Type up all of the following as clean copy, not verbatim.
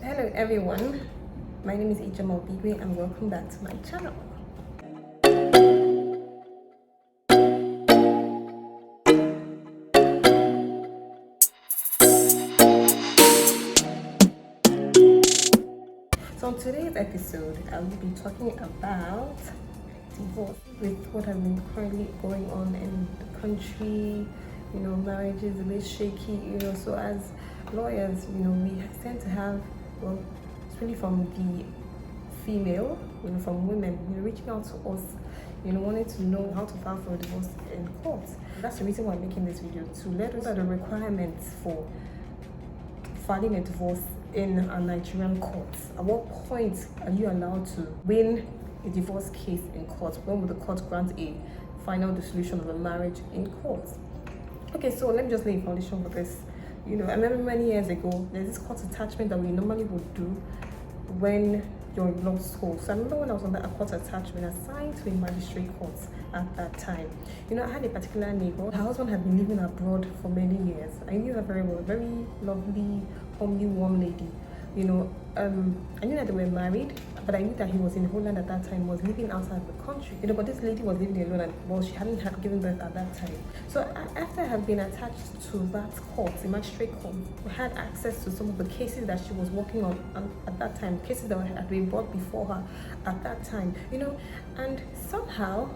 Hello everyone, my name is Ijeoma Obigwe and welcome back to my channel. So on today's episode, I will be talking about divorce with what has been currently going on in the country. Marriage is a bit shaky, so as lawyers, we tend to have, well, it's really from the female, from women, reaching out to us, wanting to know how to file for a divorce in court. That's the reason why I'm making this video, to let us know the requirements for filing a divorce in a Nigerian court. At what point are you allowed to win a divorce case in court? When will the court grant a final dissolution of a marriage in court? Okay, so let me just lay a foundation for this. I remember many years ago, there's this court attachment that we normally would do when you're in law school. So I remember when I was on the court attachment assigned to a magistrate court at that time. I had a particular neighbor. Her husband had been living abroad for many years. I knew her very well, a very lovely, homely, warm lady. I knew that they were married, but I knew that he was in Holland at that time, was living outside the country. But this lady was living alone, and well, she hadn't given birth at that time. So after I had been attached to that court, the magistrate court, we had access to some of the cases that she was working on at that time, cases that had been brought before her at that time. And somehow,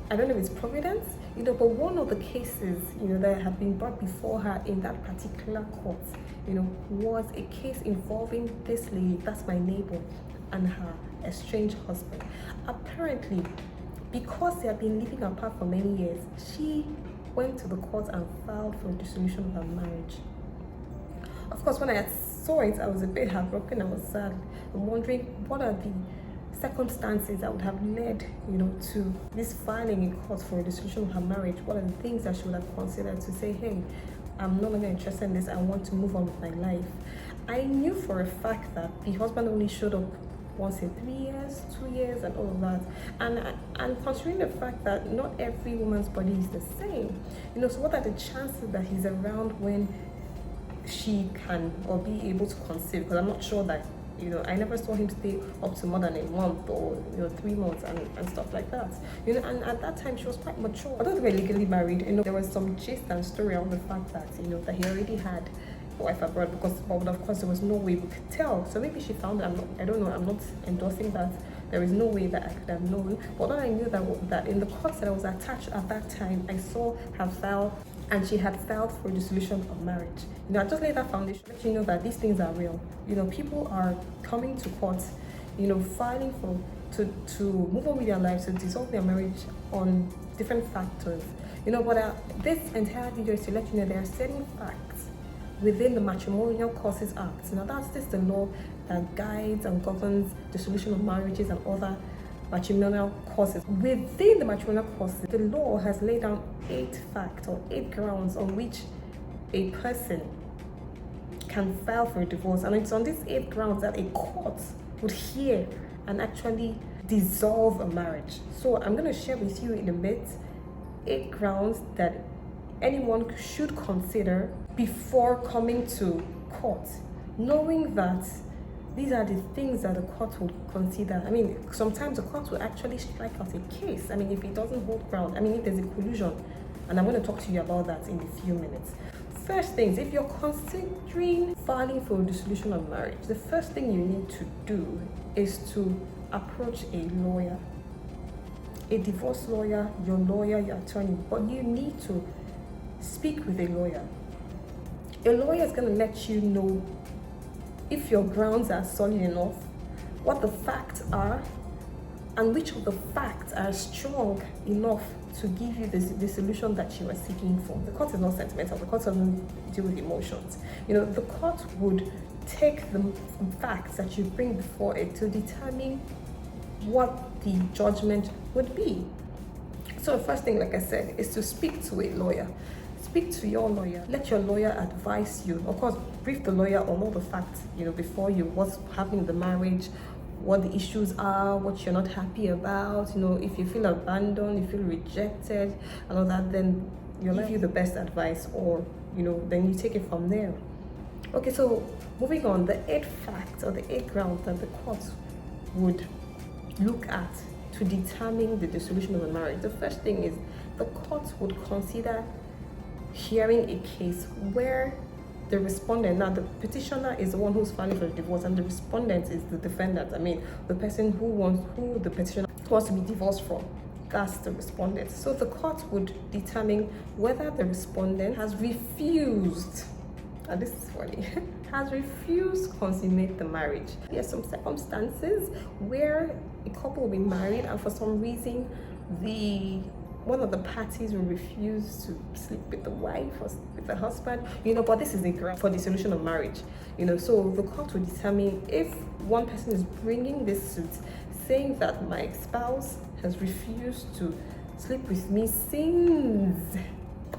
I don't know if it's providence, but one of the cases, that had been brought before her in that particular court, was a case involving this lady, that's my neighbor, and her estranged husband. Apparently, because they had been living apart for many years, she went to the court and filed for a dissolution of her marriage. Of course, when I saw it, I was a bit heartbroken. I was sad. I'm wondering, what are the circumstances that would have led, to this filing in court for a dissolution of her marriage? What are the things that she would have considered to say, hey, I'm no longer interested in this, I want to move on with my life? I knew for a fact that the husband only showed up once in 3 years, 2 years, and all of that. And considering the fact that not every woman's body is the same, so what are the chances that he's around when she can or be able to conceive? Because I'm not sure that, I never saw him stay up to more than a month or 3 months and stuff like that. And at that time she was quite mature. Although they were legally married, there was some gist and story on the fact that that he already had a wife abroad, but of course there was no way we could tell. So maybe she found it. I don't know. I'm not endorsing that. There is no way that I could have known. But all I knew that in the court that I was attached at that time, I saw her file, and she had filed for a dissolution of marriage. I just laid that foundation, let you know that these things are real. People are coming to court, filing to move on with their lives, to dissolve their marriage on different factors. But this entire video is to let you know there are certain facts within the Matrimonial Causes Act. That's just the law that guides and governs dissolution of marriages and other matrimonial causes. Within the matrimonial causes, the law has laid down 8 facts or 8 grounds on which a person can file for a divorce, and it's on these 8 grounds that a court would hear and actually dissolve a marriage. So I'm going to share with you in a bit 8 grounds that anyone should consider before coming to court, knowing that these are the things that the court would consider. Sometimes the court will actually strike out a case. If it doesn't hold ground, if there's a collusion, and I'm going to talk to you about that in a few minutes. First things, if you're considering filing for a dissolution of marriage, the first thing you need to do is to approach a lawyer, a divorce lawyer, your attorney, but you need to speak with a lawyer. A lawyer is going to let you know if your grounds are solid enough, what the facts are, and which of the facts are strong enough to give you the solution that you are seeking for. The court is not sentimental. The court doesn't deal with emotions. The court would take the facts that you bring before it to determine what the judgment would be. So the first thing, like I said, is to speak to a lawyer. Speak to your lawyer. Let your lawyer advise you. Of course, brief the lawyer on all the facts, before you, what's happening in the marriage, what the issues are, what you're not happy about, if you feel abandoned, you feel rejected, and all that, then you'll give you the best advice, or, then you take it from there. Okay, so moving on, the eighth fact or the eighth ground that the court would look at to determine the dissolution of a marriage. The first thing is the court would consider hearing a case where the respondent, now the petitioner is the one who's filing for the divorce, and the respondent is the defendant. I mean, the person who the petitioner wants to be divorced from. That's the respondent. So the court would determine whether the respondent has refused, and this is funny, has refused to consummate the marriage. There are some circumstances where a couple will be married and for some reason one of the parties will refuse to sleep with the wife or with the husband, but this is the ground for dissolution of marriage, so the court will determine if one person is bringing this suit saying that my spouse has refused to sleep with me since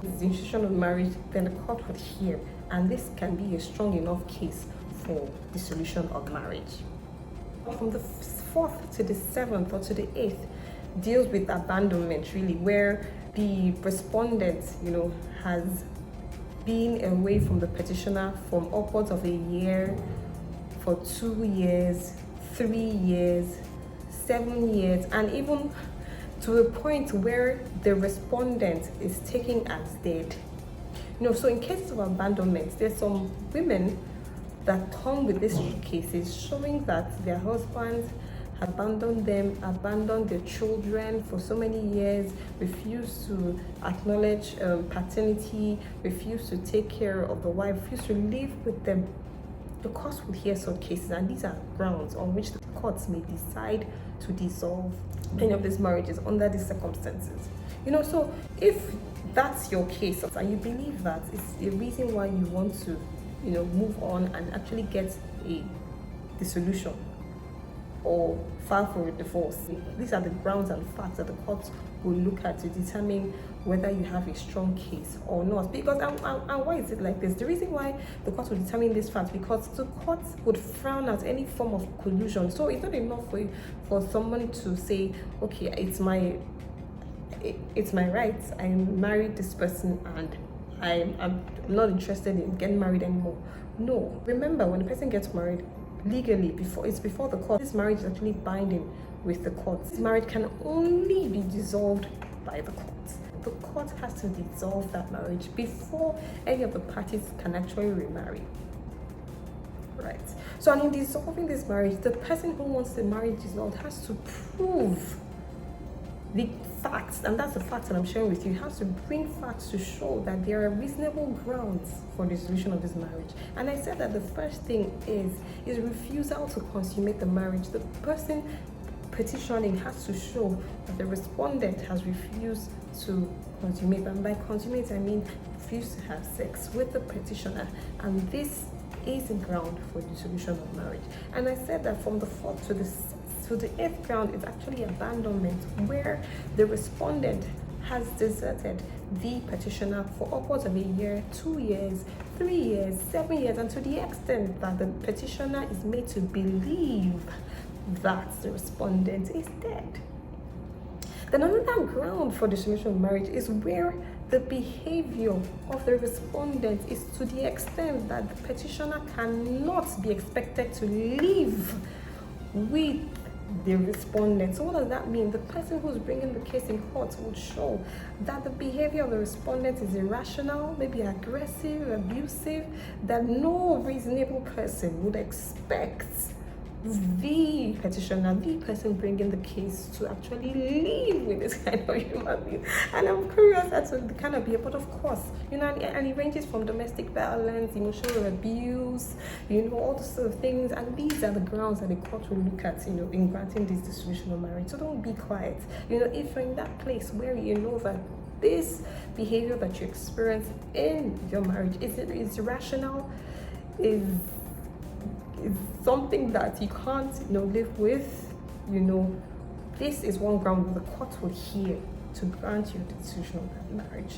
the institution of marriage, then the court would hear, and this can be a strong enough case for dissolution of marriage. From the 4th to the 7th or to the 8th deals with abandonment, really, where the respondent, has been away from the petitioner from upwards of a year, for 2 years, 3 years, 7 years, and even to a point where the respondent is taken as dead. So in cases of abandonment, there's some women that come with these cases showing that their husbands abandoned them, abandoned their children for so many years, refused to acknowledge paternity, refused to take care of the wife, refused to live with them. The courts will hear such cases, and these are grounds on which the courts may decide to dissolve any of these marriages under these circumstances. So if that's your case and you believe that it's a reason why you want to, move on and actually get a dissolution or file for a divorce, these are the grounds and facts that the court will look at to determine whether you have a strong case or not. Because and why is it like this? The reason why the court will determine this fact, because the court would frown at any form of collusion. So it's not enough for someone to say, okay, it's my right, I married this person and I'm not interested in getting married anymore. No, remember, when a person gets married legally, before the court, this marriage is actually binding with the court. This marriage can only be dissolved by the court. The court has to dissolve that marriage before any of the parties can actually remarry. Right. So, in dissolving this marriage, the person who wants the marriage dissolved has to prove the facts, and that's the facts that I'm sharing with you. You have to bring facts to show that there are reasonable grounds for dissolution of this marriage. And I said that the first thing is refusal to consummate the marriage. The person petitioning has to show that the respondent has refused to consummate, and by consummate I mean refused to have sex with the petitioner, and this is a ground for dissolution of marriage. And I said that from the 4th to the 8th ground is actually abandonment, where the respondent has deserted the petitioner for upwards of a year, 2 years, 3 years, 7 years, and to the extent that the petitioner is made to believe that the respondent is dead. Then another ground for dissolution of marriage is where the behavior of the respondent is to the extent that the petitioner cannot be expected to live with the respondent. So what does that mean? The person who's bringing the case in court would show that the behavior of the respondent is irrational, maybe aggressive, abusive, that no reasonable person would expect the petitioner, the person bringing the case, to actually live with this kind of human being. And I'm curious as to the kind of behavior, but of course, and it ranges from domestic violence, emotional abuse, all those sort of things. And these are the grounds that the court will look at, in granting this dissolution of marriage. So don't be quiet. If you're in that place where you know that this behavior that you experience in your marriage is irrational, is something that you can't live with, this is one ground the court will hear to grant you the dissolution of that marriage.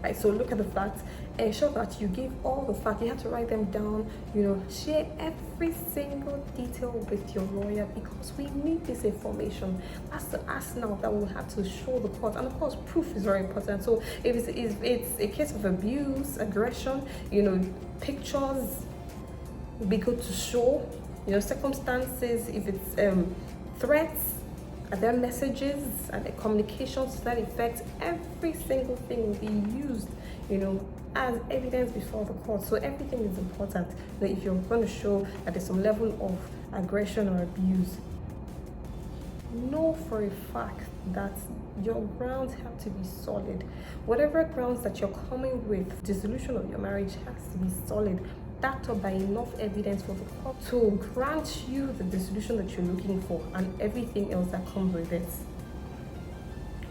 right? So look at the facts, ensure that you give all the facts. You have to write them down, you know, share every single detail with your lawyer, because we need this information. That's the arsenal that we'll have to show the court. And of course, proof is very important. So if it's a case of abuse, aggression, you know, pictures would be good to show, you know, circumstances, if it's threats, are there messages, are there communications to that effect. Every single thing will be used, you know, as evidence before the court. So everything is important. That if you're going to show that there's some level of aggression or abuse, know for a fact that your grounds have to be solid. Whatever grounds that you're coming with, dissolution of your marriage has to be solid, backed up by enough evidence for the court to grant you the dissolution that you're looking for and everything else that comes with it.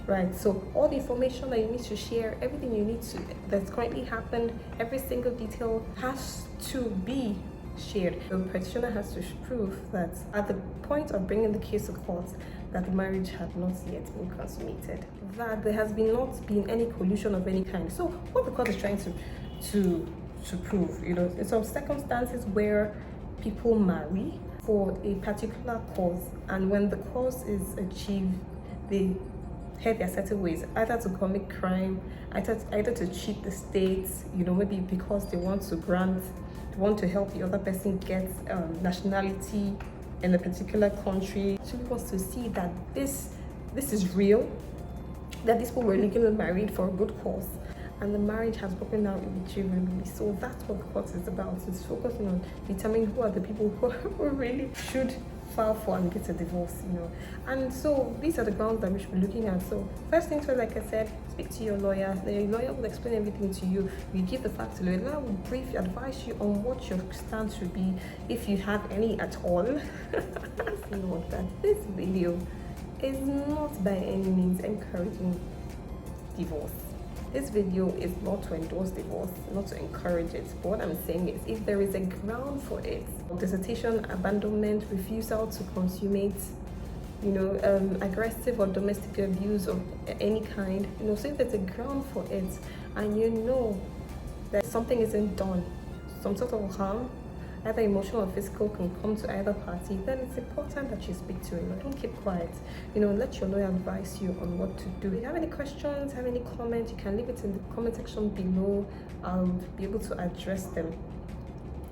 Right, so all the information that you need to share, everything you need to that's currently happened, every single detail has to be shared. The petitioner has to prove that at the point of bringing the case to court, that the marriage had not yet been consummated, that there has not been any collusion of any kind. So what the court is trying to prove, you know, in some circumstances where people marry for a particular cause, and when the cause is achieved, they head their certain ways, either to commit crime, either to cheat the state, you know, maybe because they want to help the other person get nationality in a particular country. She wants to see that this is real, that these people were legally married for a good cause, and the marriage has broken down irretrievably. So that's what the court is about. It's focusing on determining who are the people who really should file for and get a divorce, you know. And so these are the grounds that we should be looking at. So first things first, like I said, speak to your lawyer. Your lawyer will explain everything to you. You give the facts to the lawyer. The lawyer will brief you, advise you on what your stance should be, if you have any at all. Note that this video is not by any means encouraging divorce. This video is not to endorse divorce, not to encourage it. But what I'm saying is, if there is a ground for it, dissertation, abandonment, refusal to consummate, you know, aggressive or domestic abuse of any kind, you know, so if there's a ground for it, and you know that something isn't done, some sort of harm, either emotional or physical, can come to either party, then it's important that you speak to him. Don't keep quiet. You know, let your lawyer advise you on what to do. If you have any questions, have any comments, you can leave it in the comment section below. I'll be able to address them.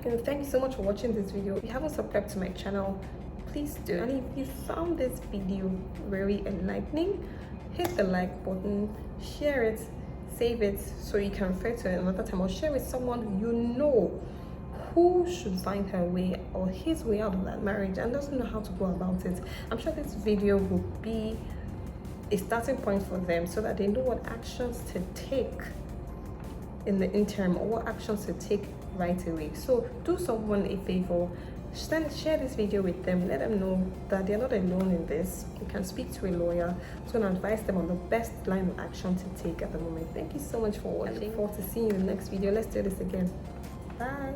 You know, thank you so much for watching this video. If you haven't subscribed to my channel, please do. And if you found this video very enlightening, hit the like button, share it, save it so you can refer to it another time, or share with someone you know who should find her way or his way out of that marriage and doesn't know how to go about it. I'm sure this video will be a starting point for them, so that they know what actions to take in the interim, or what actions to take right away. So do someone a favor, share this video with them, let them know that they're not alone in this. You can speak to a lawyer who's going to advise them on the best line of action to take at the moment. Thank you so much for watching. I look forward to seeing you in the next video. Let's do this again. Bye.